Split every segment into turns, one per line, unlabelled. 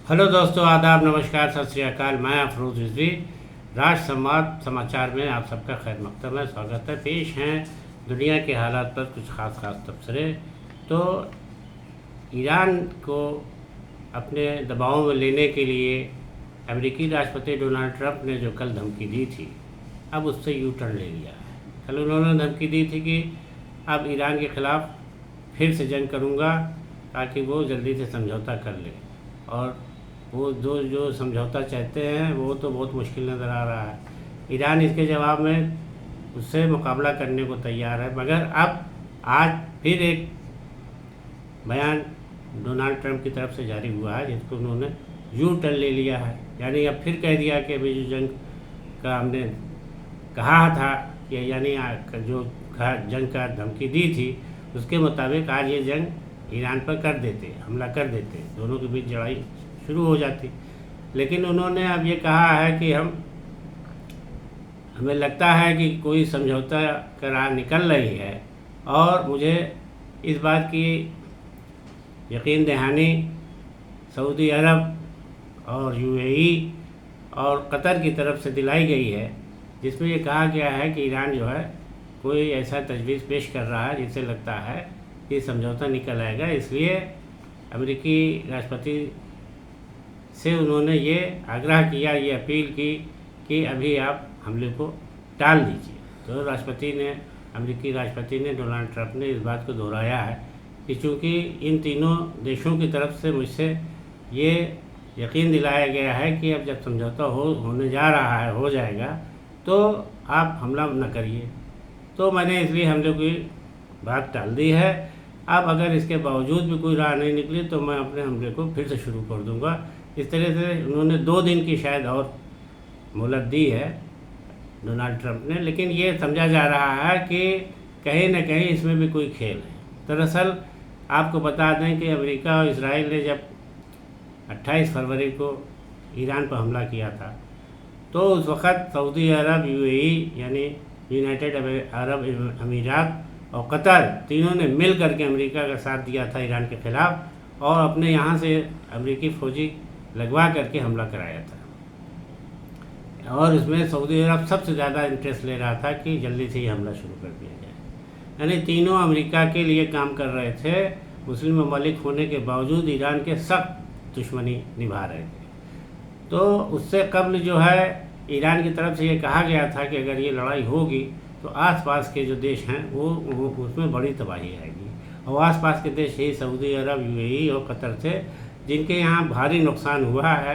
Hello दोस्तों, आदाब, नमस्कार, सत श्री अकाल। मैं अफरोज रिजवी। राष्ट्र संवाद समाचार में आप सबका खैर मकदम है, स्वागत है। पेश हैं दुनिया के हालात पर कुछ खास तबसरे। तो ईरान को अपने दबाव में लेने के लिए अमेरिकी राष्ट्रपति डोनाल्ड ट्रंप ने जो कल धमकी दी थी, अब उससे यू टर्न ले लिया है। कल उन्होंने धमकी दी थी कि अब ईरान के ख़िलाफ़ फिर से जंग करूँगा ताकि वो जल्दी से समझौता कर ले, और वो जो समझौता चाहते हैं वो तो बहुत मुश्किल नज़र आ रहा है। ईरान इसके जवाब में उससे मुकाबला करने को तैयार है, मगर अब आज फिर एक बयान डोनाल्ड ट्रंप की तरफ से जारी हुआ है जिसको उन्होंने यू टर्न ले लिया है। यानी अब फिर कह दिया कि अभी जो जंग का हमने कहा था कि यानी जो जंग का धमकी दी थी उसके मुताबिक आज ये जंग ईरान पर कर देते, हमला कर देते, दोनों के बीच लड़ाई शुरू हो जाती। लेकिन उन्होंने अब ये कहा है कि हमें लगता है कि कोई समझौता का राह निकल रही है, और मुझे इस बात की यकीन दहानी सऊदी अरब और यूएई और कतर की तरफ से दिलाई गई है, जिसमें ये कहा गया है कि ईरान जो है कोई ऐसा तजवीज़ पेश कर रहा है जिससे लगता है कि समझौता निकल आएगा। इसलिए अमेरिकी राष्ट्रपति से उन्होंने ये आग्रह किया, ये अपील की कि अभी आप हमले को टाल दीजिए। तो अमेरिकी राष्ट्रपति ने डोनाल्ड ट्रंप ने इस बात को दोहराया है कि चूँकि इन तीनों देशों की तरफ से मुझसे ये यकीन दिलाया गया है कि अब जब समझौता होने जा रहा है, हो जाएगा, तो आप हमला न करिए, तो मैंने इसलिए हमले की बात टाल दी है। अब अगर इसके बावजूद भी कोई राह नहीं निकली तो मैं अपने हमले को फिर से शुरू कर दूंगा। इस तरह से उन्होंने 2 दिन की शायद और मोहलत दी है डोनाल्ड ट्रंप ने, लेकिन ये समझा जा रहा है कि कहीं न कहीं इसमें भी कोई खेल है। दरअसल आपको बता दें कि अमेरिका और इजराइल ने जब 28 फरवरी को ईरान पर हमला किया था, तो उस वक़्त सऊदी अरब, यूएई यानी यूनाइटेड अरब अमीरात और कतर तीनों ने मिल करके अमेरिका का साथ दिया था ईरान के ख़िलाफ़, और अपने यहाँ से अमेरिकी फ़ौजी लगवा करके हमला कराया था। और इसमें सऊदी अरब सबसे ज़्यादा इंटरेस्ट ले रहा था कि जल्दी से ही हमला शुरू कर दिया जाए। यानी तीनों अमेरिका के लिए काम कर रहे थे, मुस्लिम ममालिक होने के बावजूद ईरान के सख्त दुश्मनी निभा रहे थे। तो उससे कबल जो है ईरान की तरफ से ये कहा गया था कि अगर ये लड़ाई होगी तो आसपास के जो देश हैं वो उसमें बड़ी तबाही आएगी, और आसपास के देश यही सऊदी अरब, यूएई और कतर थे जिनके यहाँ भारी नुकसान हुआ है।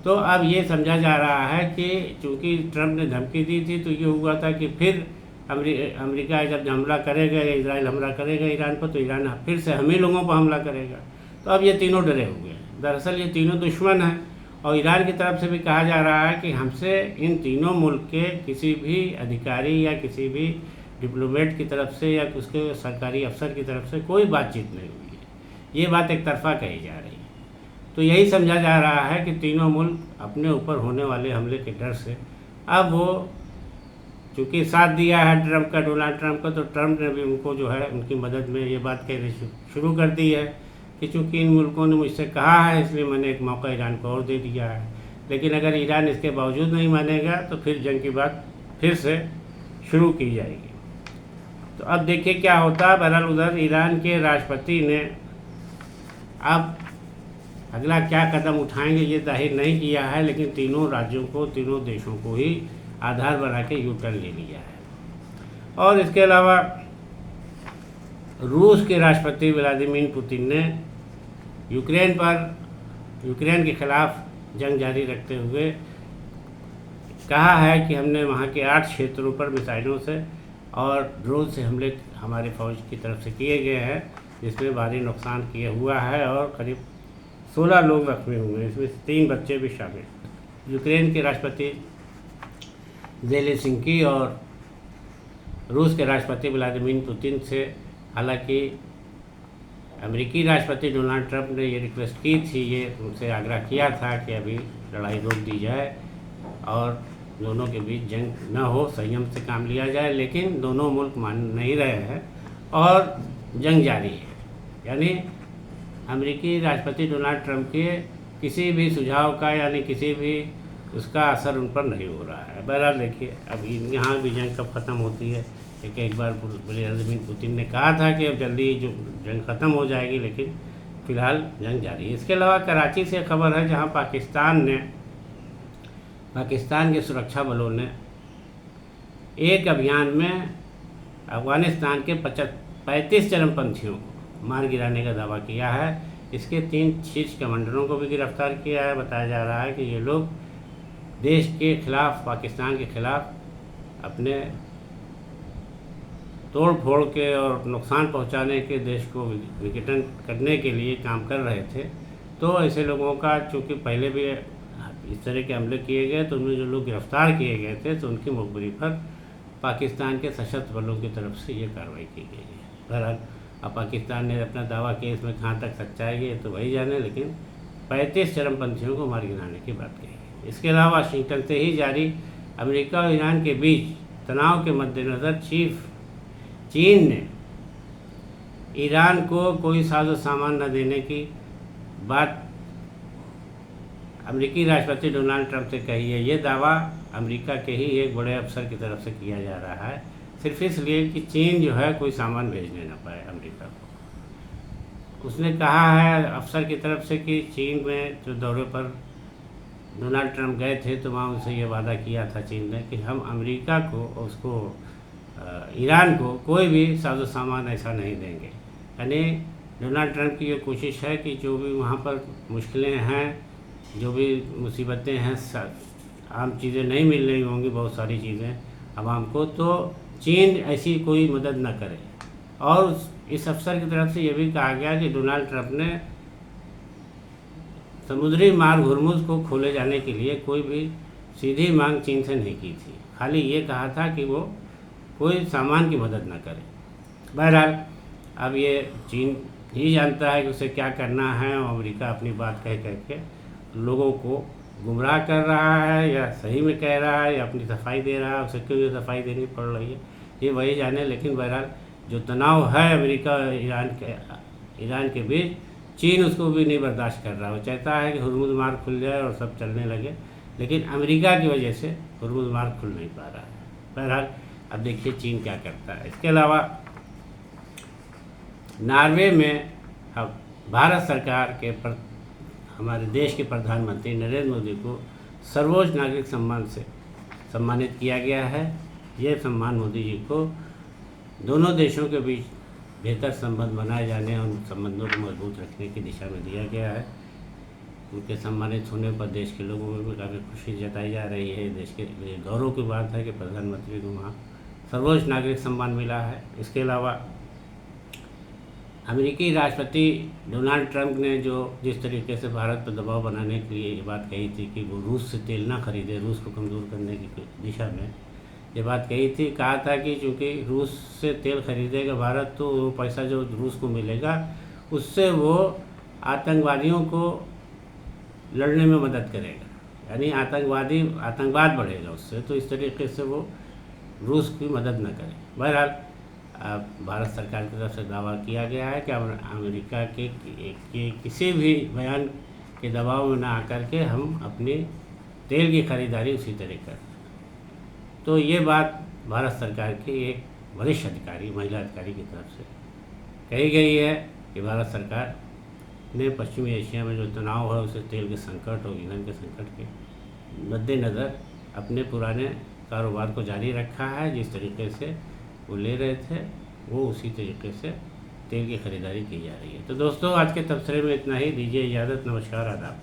तो अब ये समझा जा रहा है कि चूँकि ट्रंप ने धमकी दी थी तो ये हुआ था कि फिर अमेरिका जब हमला करेगा या इजराइल हमला करेगा ईरान पर, तो ईरान फिर से हम ही लोगों पर हमला करेगा। तो अब ये तीनों डरे हुए हैं। दरअसल ये तीनों दुश्मन हैं, और ईरान की तरफ से भी कहा जा रहा है कि हमसे इन तीनों मुल्क के किसी भी अधिकारी या किसी भी डिप्लोमेट की तरफ से या उसके सरकारी अफसर की तरफ से कोई बातचीत नहीं हुई है। ये बात एक तरफा कही जा रही है। तो यही समझा जा रहा है कि तीनों मुल्क अपने ऊपर होने वाले हमले के डर से अब वो चूँकि साथ दिया है ट्रंप का, डोनाल्ड ट्रंप का, तो ट्रंप ने भी उनको जो है उनकी मदद में ये बात कहनी शुरू कर दी है कि चूँकि इन मुल्कों ने मुझसे कहा है इसलिए मैंने एक मौका ईरान को और दे दिया है। लेकिन अगर ईरान इसके बावजूद नहीं मानेगा तो फिर जंग की बात फिर से शुरू की जाएगी। तो अब देखिए क्या होता है। बहरहाल उधर ईरान के राष्ट्रपति ने अब अगला क्या कदम उठाएंगे ये जाहिर नहीं किया है, लेकिन तीनों राज्यों को, तीनों देशों को ही आधार बना के यू टर्न ले लिया है। और इसके अलावा रूस के राष्ट्रपति व्लादिमीर पुतिन ने यूक्रेन के ख़िलाफ़ जंग जारी रखते हुए कहा है कि हमने वहाँ के 8 क्षेत्रों पर मिसाइलों से और ड्रोन से हमले हमारी फ़ौज की तरफ से किए गए हैं, जिसमें भारी नुकसान किया हुआ है और करीब 16 लोग जख्मी हुए हैं, इसमें 3 बच्चे भी शामिल। यूक्रेन के राष्ट्रपति ज़ेलेंस्की और रूस के राष्ट्रपति व्लादिमीर पुतिन से हालांकि अमेरिकी राष्ट्रपति डोनाल्ड ट्रंप ने ये रिक्वेस्ट की थी, ये उनसे आग्रह किया था कि अभी लड़ाई रोक दी जाए और दोनों के बीच जंग न हो, संयम से काम लिया जाए, लेकिन दोनों मुल्क मान नहीं रहे हैं और जंग जारी है। यानी अमेरिकी राष्ट्रपति डोनाल्ड ट्रंप के किसी भी सुझाव का यानी किसी भी उसका असर उन पर नहीं हो रहा है। बहरहाल देखिए, अब यहाँ भी जंग कब ख़त्म होती है। एक बार व्लादिमीर पुतिन ने कहा था कि अब जल्दी जो जंग ख़त्म हो जाएगी, लेकिन फ़िलहाल जंग जारी है। इसके अलावा कराची से खबर है, जहाँ पाकिस्तान के सुरक्षा बलों ने एक अभियान में अफ़गानिस्तान के 35 चरमपंथियों को मार गिराने का दावा किया है। इसके 3 शीर्ष कमांडरों को भी गिरफ्तार किया है। बताया जा रहा है कि ये लोग देश के खिलाफ, पाकिस्तान के खिलाफ अपने तोड़ फोड़ के और नुकसान पहुंचाने के, देश को विघटन करने के लिए काम कर रहे थे। तो ऐसे लोगों का, चूँकि पहले भी इस तरह के हमले किए गए, तो उनमें जो लोग गिरफ्तार किए गए थे, तो उनकी मुखबिरी पर पाकिस्तान के सशस्त्र बलों की तरफ से ये कार्रवाई की गई है। बहरहाल अब पाकिस्तान ने अपना दावा किया, इसमें कहाँ तक सच्चाई है तो वही जाने, लेकिन 35 चरमपंथियों को मार गिराने की बात कही है। इसके अलावा वाशिंगटन से ही जारी अमेरिका और ईरान के बीच तनाव के मद्देनज़र चीन ने ईरान को कोई साजो सामान न देने की बात अमेरिकी राष्ट्रपति डोनाल्ड ट्रंप से कही है। ये दावा अमेरिका के ही एक बड़े अफसर की तरफ से किया जा रहा है, सिर्फ इसलिए कि चीन जो है कोई सामान भेजने ना पाए अमेरिका को। उसने कहा है अफसर की तरफ से कि चीन में जो दौरे पर डोनाल्ड ट्रंप गए थे, तो वहाँ उनसे ये वादा किया था चीन ने कि हम अमेरिका को, उसको ईरान को कोई भी साजो सामान ऐसा नहीं देंगे। यानी डोनाल्ड ट्रंप की ये कोशिश है कि जो भी वहाँ पर मुश्किलें हैं, जो भी मुसीबतें हैं, आम चीज़ें नहीं मिल रही होंगी, बहुत सारी चीज़ें आवाम को, तो चीन ऐसी कोई मदद न करे। और इस अफसर की तरफ से ये भी कहा गया कि डोनाल्ड ट्रंप ने समुद्री मार्ग हुर्मुज़ को खोले जाने के लिए कोई भी सीधी मांग चीन से नहीं की थी, खाली ये कहा था कि वो कोई सामान की मदद न करे। बहरहाल अब ये चीन ही जानता है कि उसे क्या करना है, और अमेरिका अपनी बात कह के लोगों को गुमराह कर रहा है, या सही में कह रहा है, या अपनी सफाई दे रहा है। उसे क्यों ये सफाई देनी पड़ रही है ये वही जाने। लेकिन बहरहाल जो तनाव है अमेरिका और ईरान के बीच, चीन उसको भी नहीं बर्दाश्त कर रहा। वो चाहता है कि हुर्मुज़ मार्ग खुल जाए और सब चलने लगे, लेकिन अमेरिका की वजह से हुर्मुज़ मार्ग खुल नहीं पा रहा है। बहरहाल अब देखिए चीन क्या करता है। इसके अलावा नॉर्वे में अब भारत सरकार के हमारे देश के प्रधानमंत्री नरेंद्र मोदी को सर्वोच्च नागरिक सम्मान से सम्मानित किया गया है। यह सम्मान मोदी जी को दोनों देशों के बीच बेहतर संबंध बनाए जाने और संबंधों को मजबूत रखने की दिशा में दिया गया है। उनके सम्मानित होने पर देश के लोगों में भी काफ़ी खुशी जताई जा रही है। देश के लिए गौरव की बात है कि प्रधानमंत्री को वहाँ सर्वोच्च नागरिक सम्मान मिला है। इसके अलावा अमेरिकी राष्ट्रपति डोनाल्ड ट्रंप ने जिस तरीके से भारत पर दबाव बनाने के लिए ये बात कही थी कि वो रूस से तेल ना खरीदे, रूस को कमज़ोर करने की दिशा में ये बात कही थी। कहा था कि चूँकि रूस से तेल खरीदेगा भारत, तो वो पैसा जो रूस को मिलेगा उससे वो आतंकवादियों को लड़ने में मदद करेगा, यानी आतंकवाद बढ़ेगा उससे। तो इस तरीके से वो रूस की मदद न करे। बहरहाल भारत सरकार की तरफ से दावा किया गया है कि अमेरिका के किसी भी बयान के दबाव में ना आकर के हम अपनी तेल की खरीदारी उसी तरह कर। तो ये बात भारत सरकार के एक वरिष्ठ अधिकारी, महिला अधिकारी की तरफ से कही गई है कि भारत सरकार ने पश्चिमी एशिया में जो तनाव है, उसे तेल के संकट और ईंधन के संकट के मद्देनज़र अपने पुराने कारोबार को जारी रखा है। जिस तरीके से वो ले रहे थे, वो उसी तरीके से तेल की खरीदारी की जा रही है। तो दोस्तों, आज के तबसरे में इतना ही। दीजिए इजाज़त। नमस्कार, आदाब।